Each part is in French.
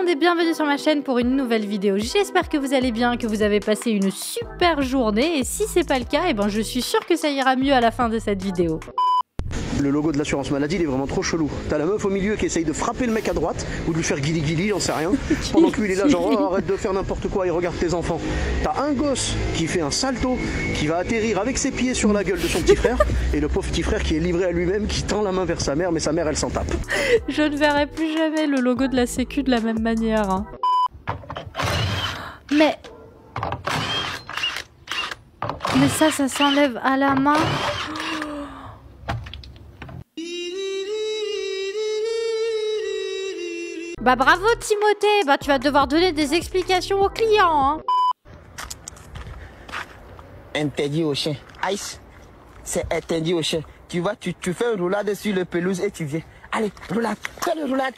monde et bienvenue sur ma chaîne pour une nouvelle vidéo. J'espère que vous allez bien, que vous avez passé une super journée et si c'est pas le cas, eh ben je suis sûre que ça ira mieux à la fin de cette vidéo. Le logo de l'assurance maladie, il est vraiment trop chelou. T'as la meuf au milieu qui essaye de frapper le mec à droite ou de lui faire guili-guili, j'en sais rien. Pendant que lui il est là genre oh, arrête de faire n'importe quoi et regarde tes enfants. T'as un gosse qui fait un salto, qui va atterrir avec ses pieds sur la gueule de son petit frère et le pauvre petit frère qui est livré à lui-même, qui tend la main vers sa mère mais sa mère elle s'en tape. Je ne verrai plus jamais le logo de la sécu de la même manière. Hein. Mais ça s'enlève à la main. Bah bravo Timothée, bah tu vas devoir donner des explications aux clients. Hein. Interdit au chien. Ice, c'est interdit au chien. Tu vois, tu fais une roulade sur le pelouse et tu viens. Allez, roulade, fais le roulade,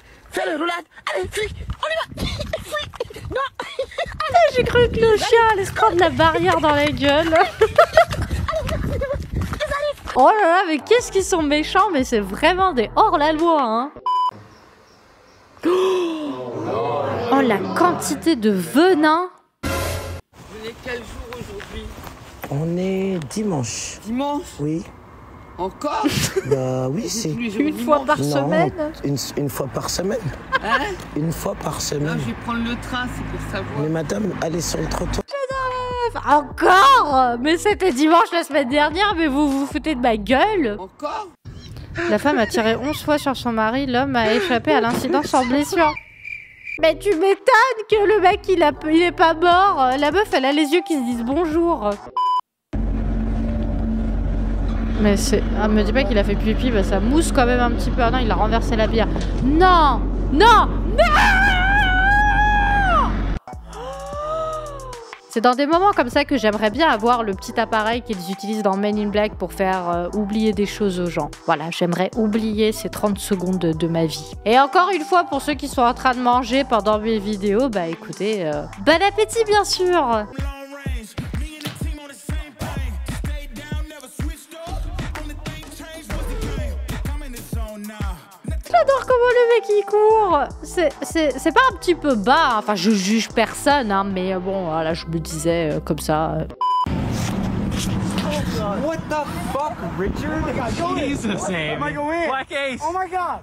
allez, fuis, on y va, fuis, non. J'ai cru que le chien allait se prendre la barrière dans la gueule. Oh là là, mais qu'est-ce qu'ils sont méchants, mais c'est vraiment des hors-la-loi, hein. Oh la quantité de venin. Vous êtes quel jour aujourd'hui? On est dimanche. Dimanche? Oui. Encore? Bah oui, c'est... Une fois par semaine? Une fois par semaine. Hein? Une fois par Non, semaine. je vais prendre le train, c'est pour savoir. Mais madame, allez sur le trottoir. Encore? Mais c'était dimanche la semaine dernière, mais vous vous foutez de ma gueule? Encore? La femme a tiré 11 fois sur son mari, l'homme a échappé à l'incident sans blessure. Mais tu m'étonnes que le mec il est pas mort. La meuf elle a les yeux qui se disent bonjour. Mais c'est... Ah, me dis pas qu'il a fait pipi, bah ça mousse quand même un petit peu. Ah non, il a renversé la bière. Non! Non! Non! C'est dans des moments comme ça que j'aimerais bien avoir le petit appareil qu'ils utilisent dans Men in Black pour faire oublier des choses aux gens. Voilà, j'aimerais oublier ces 30 secondes de ma vie. Et encore une fois, pour ceux qui sont en train de manger pendant mes vidéos, bah écoutez, bon appétit bien sûr! J'adore comment le mec il court. C'est pas un petit peu bas, hein. Enfin je juge personne, hein, mais bon là je me disais comme ça. What the fuck, Richard? Oh my God, Jesus, Amy. Am I going? Black Ace. Oh my God.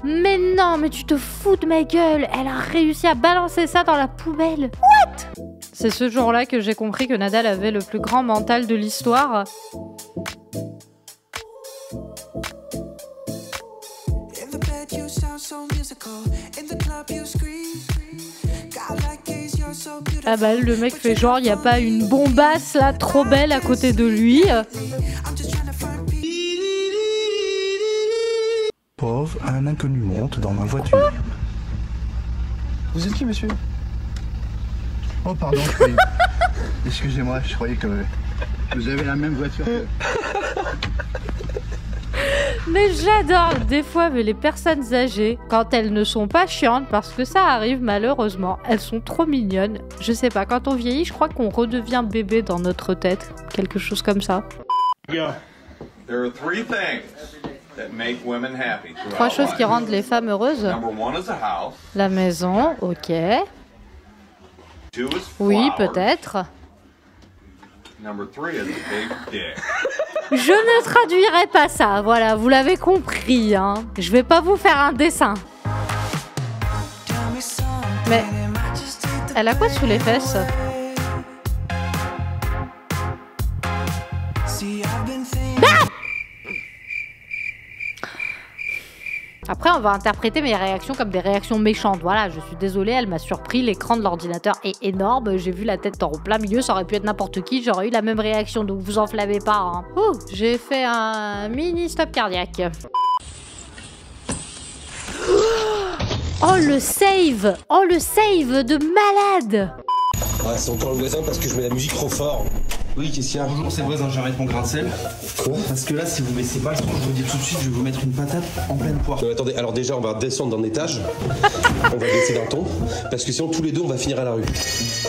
Mais non, mais tu te fous de ma gueule. Elle a réussi à balancer ça dans la poubelle. What? C'est ce jour-là que j'ai compris que Nadal avait le plus grand mental de l'histoire. Ah bah le mec fait genre il n'y a pas une bombasse là trop belle à côté de lui. Pauvre, un inconnu monte dans ma voiture. Vous êtes qui, monsieur? Oh pardon, excusez-moi, je croyais que vous avez la même voiture que... Mais j'adore des fois mais les personnes âgées, quand elles ne sont pas chiantes, parce que ça arrive malheureusement, elles sont trop mignonnes. Je sais pas, quand on vieillit, je crois qu'on redevient bébé dans notre tête. Quelque chose comme ça. Trois choses qui rendent les femmes heureuses. La maison, ok. Oui, peut-être. Je ne traduirai pas ça, voilà, vous l'avez compris, hein. Je vais pas vous faire un dessin. Mais elle a quoi sous les fesses? Ah! Après, on va interpréter mes réactions comme des réactions méchantes. Voilà, je suis désolée, elle m'a surpris. L'écran de l'ordinateur est énorme. J'ai vu la tête en plein milieu. Ça aurait pu être n'importe qui. J'aurais eu la même réaction. Donc, vous enflammez pas. Hein. Ouh, j'ai fait un mini stop cardiaque. Oh, le save! Oh, le save de malade! Ouais, c'est encore le voisin parce que je mets la musique trop fort. Oui, qu'est-ce qu'il y a? Bonjour, c'est le voisin, j'arrête mon grain de sel. Quoi? Parce que là, si vous baissez pas le son, je vous dis tout de suite, je vais vous mettre une patate en pleine poire. Attendez, alors déjà, on va descendre d'un étage. On va baisser d'un ton. Parce que sinon, tous les deux, on va finir à la rue.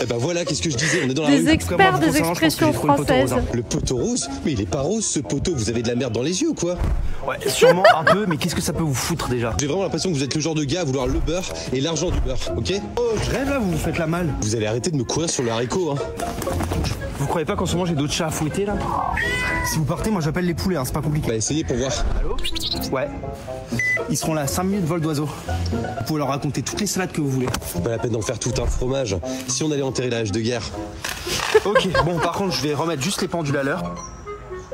Et ben voilà, qu'est-ce que je disais? On est dans la rue. Des experts des expressions françaises. Le poteau rose? Mais il est pas rose, ce poteau. Vous avez de la merde dans les yeux ou quoi? Ouais, sûrement un peu, mais qu'est-ce que ça peut vous foutre déjà? J'ai vraiment l'impression que vous êtes le genre de gars à vouloir le beurre et l'argent du beurre, ok? Oh, je rêve là, vous vous faites la malle. Vous allez arrêter de me courir sur le haricot, hein. Vous croyez pas qu'en ce moment j'ai d'autres chats à fouetter là? Si vous partez, moi j'appelle les poulets, hein, c'est pas compliqué. Bah essayez pour voir. Allô? Ouais. Ils seront là, 5 minutes vol d'oiseau. Vous pouvez leur raconter toutes les salades que vous voulez. Pas la peine d'en faire tout un fromage. Si on allait enterrer la hache de guerre. Ok, bon par contre je vais remettre juste les pendules à l'heure.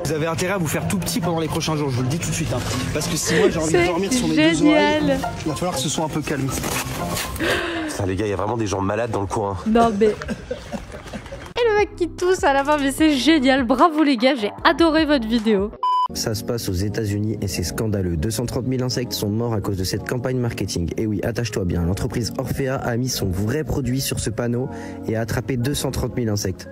Vous avez intérêt à vous faire tout petit pendant les prochains jours, je vous le dis tout de suite. Hein. Parce que si moi j'ai envie de dormir sur mes deux oreilles, il va falloir que ce soit un peu calme. Putain les gars, il y a vraiment des gens malades dans le coin. Non mais... Et le mec qui tousse à la fin, mais c'est génial, bravo les gars, j'ai adoré votre vidéo. Ça se passe aux États-Unis et c'est scandaleux. 230 000 insectes sont morts à cause de cette campagne marketing. Et oui, attache-toi bien, l'entreprise Orphea a mis son vrai produit sur ce panneau et a attrapé 230 000 insectes.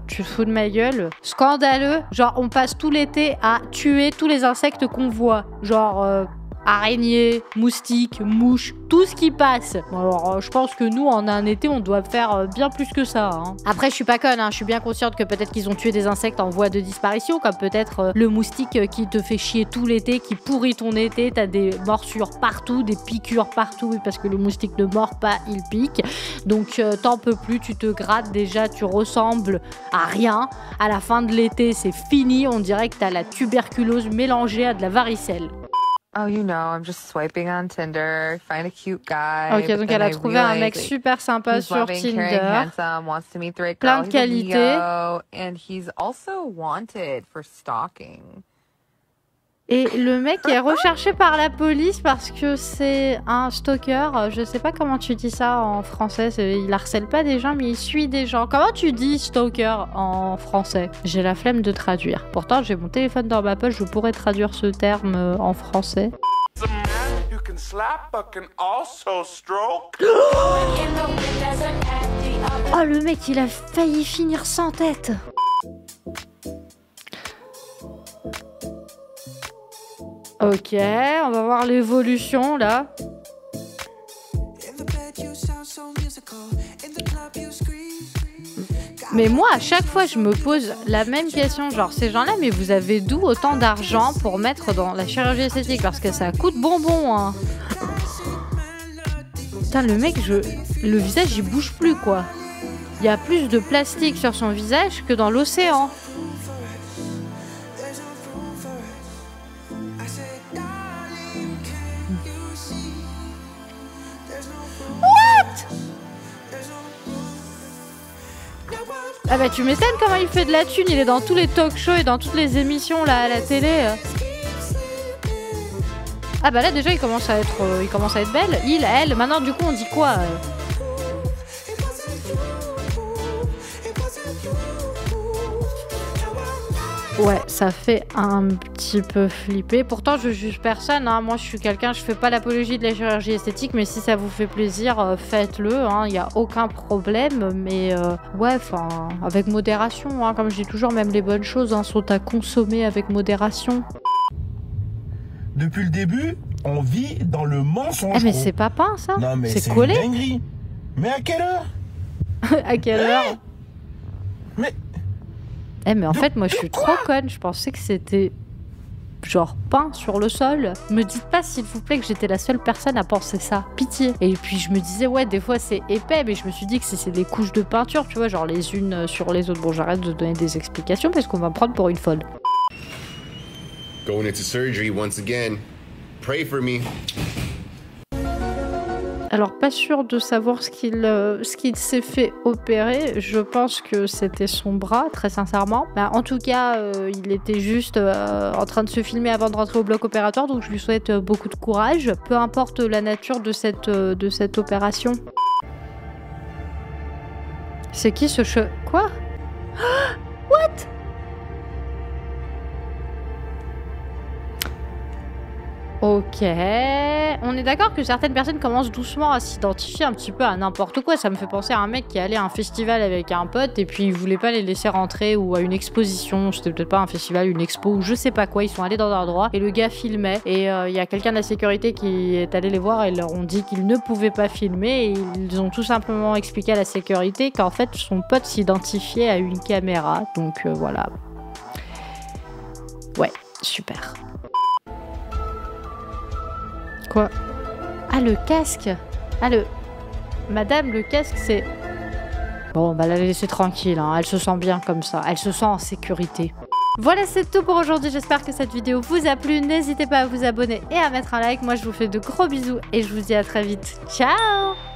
Tu te fous de ma gueule? Scandaleux. Genre, on passe tout l'été à tuer tous les insectes qu'on voit. Genre, araignées, moustiques, mouches, tout ce qui passe. Alors, je pense que nous, en un été, on doit faire bien plus que ça. Hein. Après, je suis pas conne, hein. Je suis bien consciente que peut-être qu'ils ont tué des insectes en voie de disparition, comme peut-être le moustique qui te fait chier tout l'été, qui pourrit ton été. T'as des morsures partout, des piqûres partout, parce que le moustique ne mord pas, il pique. Donc, t'en peux plus, tu te grattes déjà, tu ressembles à rien. À la fin de l'été, c'est fini. On dirait que t'as la tuberculose mélangée à de la varicelle. Oh, you know, I'm just swiping on Tinder, find a cute guy. Ok, donc elle a trouvé un mec super sympa sur Tinder. Plein de qualités. And he's also wanted for stalking. Et le mec est recherché par la police parce que c'est un stalker. Je sais pas comment tu dis ça en français. Il harcèle pas des gens, mais il suit des gens. Comment tu dis stalker en français? J'ai la flemme de traduire. Pourtant, j'ai mon téléphone dans ma poche. Je pourrais traduire ce terme en français. Oh, le mec, il a failli finir sans tête. Ok, on va voir l'évolution là. Mais moi, à chaque fois, je me pose la même question. Genre, ces gens-là, mais vous avez d'où autant d'argent pour mettre dans la chirurgie esthétique? Parce que ça coûte bonbon, hein. Putain, le mec, le visage, il bouge plus, quoi. Il y a plus de plastique sur son visage que dans l'océan. Ah bah tu m'étonnes comment il fait de la thune, il est dans tous les talk shows et dans toutes les émissions là à la télé. Ah bah là déjà il commence à être belle. Elle, maintenant du coup on dit quoi Ouais, ça fait un petit peu flipper. Pourtant, je juge personne. Hein. Moi, je suis quelqu'un, je fais pas l'apologie de la chirurgie esthétique, mais si ça vous fait plaisir, faites-le. Il n'y a aucun problème. Mais ouais, enfin, avec modération. Hein. Comme je dis toujours, même les bonnes choses sont à consommer avec modération. Depuis le début, on vit dans le mensonge. Eh mais c'est pas peint, ça. Non, mais c'est collé. Une dinguerie. Mais à quelle heure? À quelle heure? Mais... Eh mais en fait moi je suis trop conne, je pensais que c'était genre peint sur le sol. Me dites pas s'il vous plaît que j'étais la seule personne à penser ça, pitié. Et puis je me disais ouais des fois c'est épais, mais je me suis dit que c'est des couches de peinture, tu vois, genre les unes sur les autres. Bon j'arrête de donner des explications parce qu'on va me prendre pour une folle. Going into surgery once again. Pray for me. Alors pas sûr de savoir ce qu'il s'est fait opérer. Je pense que c'était son bras, très sincèrement. Bah, en tout cas, il était juste en train de se filmer avant de rentrer au bloc opératoire, donc je lui souhaite beaucoup de courage. Peu importe la nature de cette opération. C'est qui ce Quoi? What? Ok, on est d'accord que certaines personnes commencent doucement à s'identifier un petit peu à n'importe quoi. Ça me fait penser à un mec qui allait à un festival avec un pote et puis il voulait pas les laisser rentrer ou à une exposition. C'était peut-être pas un festival, une expo ou je sais pas quoi. Ils sont allés dans un endroit et le gars filmait et il y a quelqu'un de la sécurité qui est allé les voir et leur ont dit qu'ils ne pouvaient pas filmer et ils ont tout simplement expliqué à la sécurité qu'en fait son pote s'identifiait à une caméra. Donc voilà. Ouais, super. Quoi? Ah, le casque. Ah, Madame, le casque, c'est... Bon, bah la laisser tranquille, hein. Elle se sent bien comme ça. Elle se sent en sécurité. Voilà, c'est tout pour aujourd'hui. J'espère que cette vidéo vous a plu. N'hésitez pas à vous abonner et à mettre un like. Moi, je vous fais de gros bisous et je vous dis à très vite. Ciao!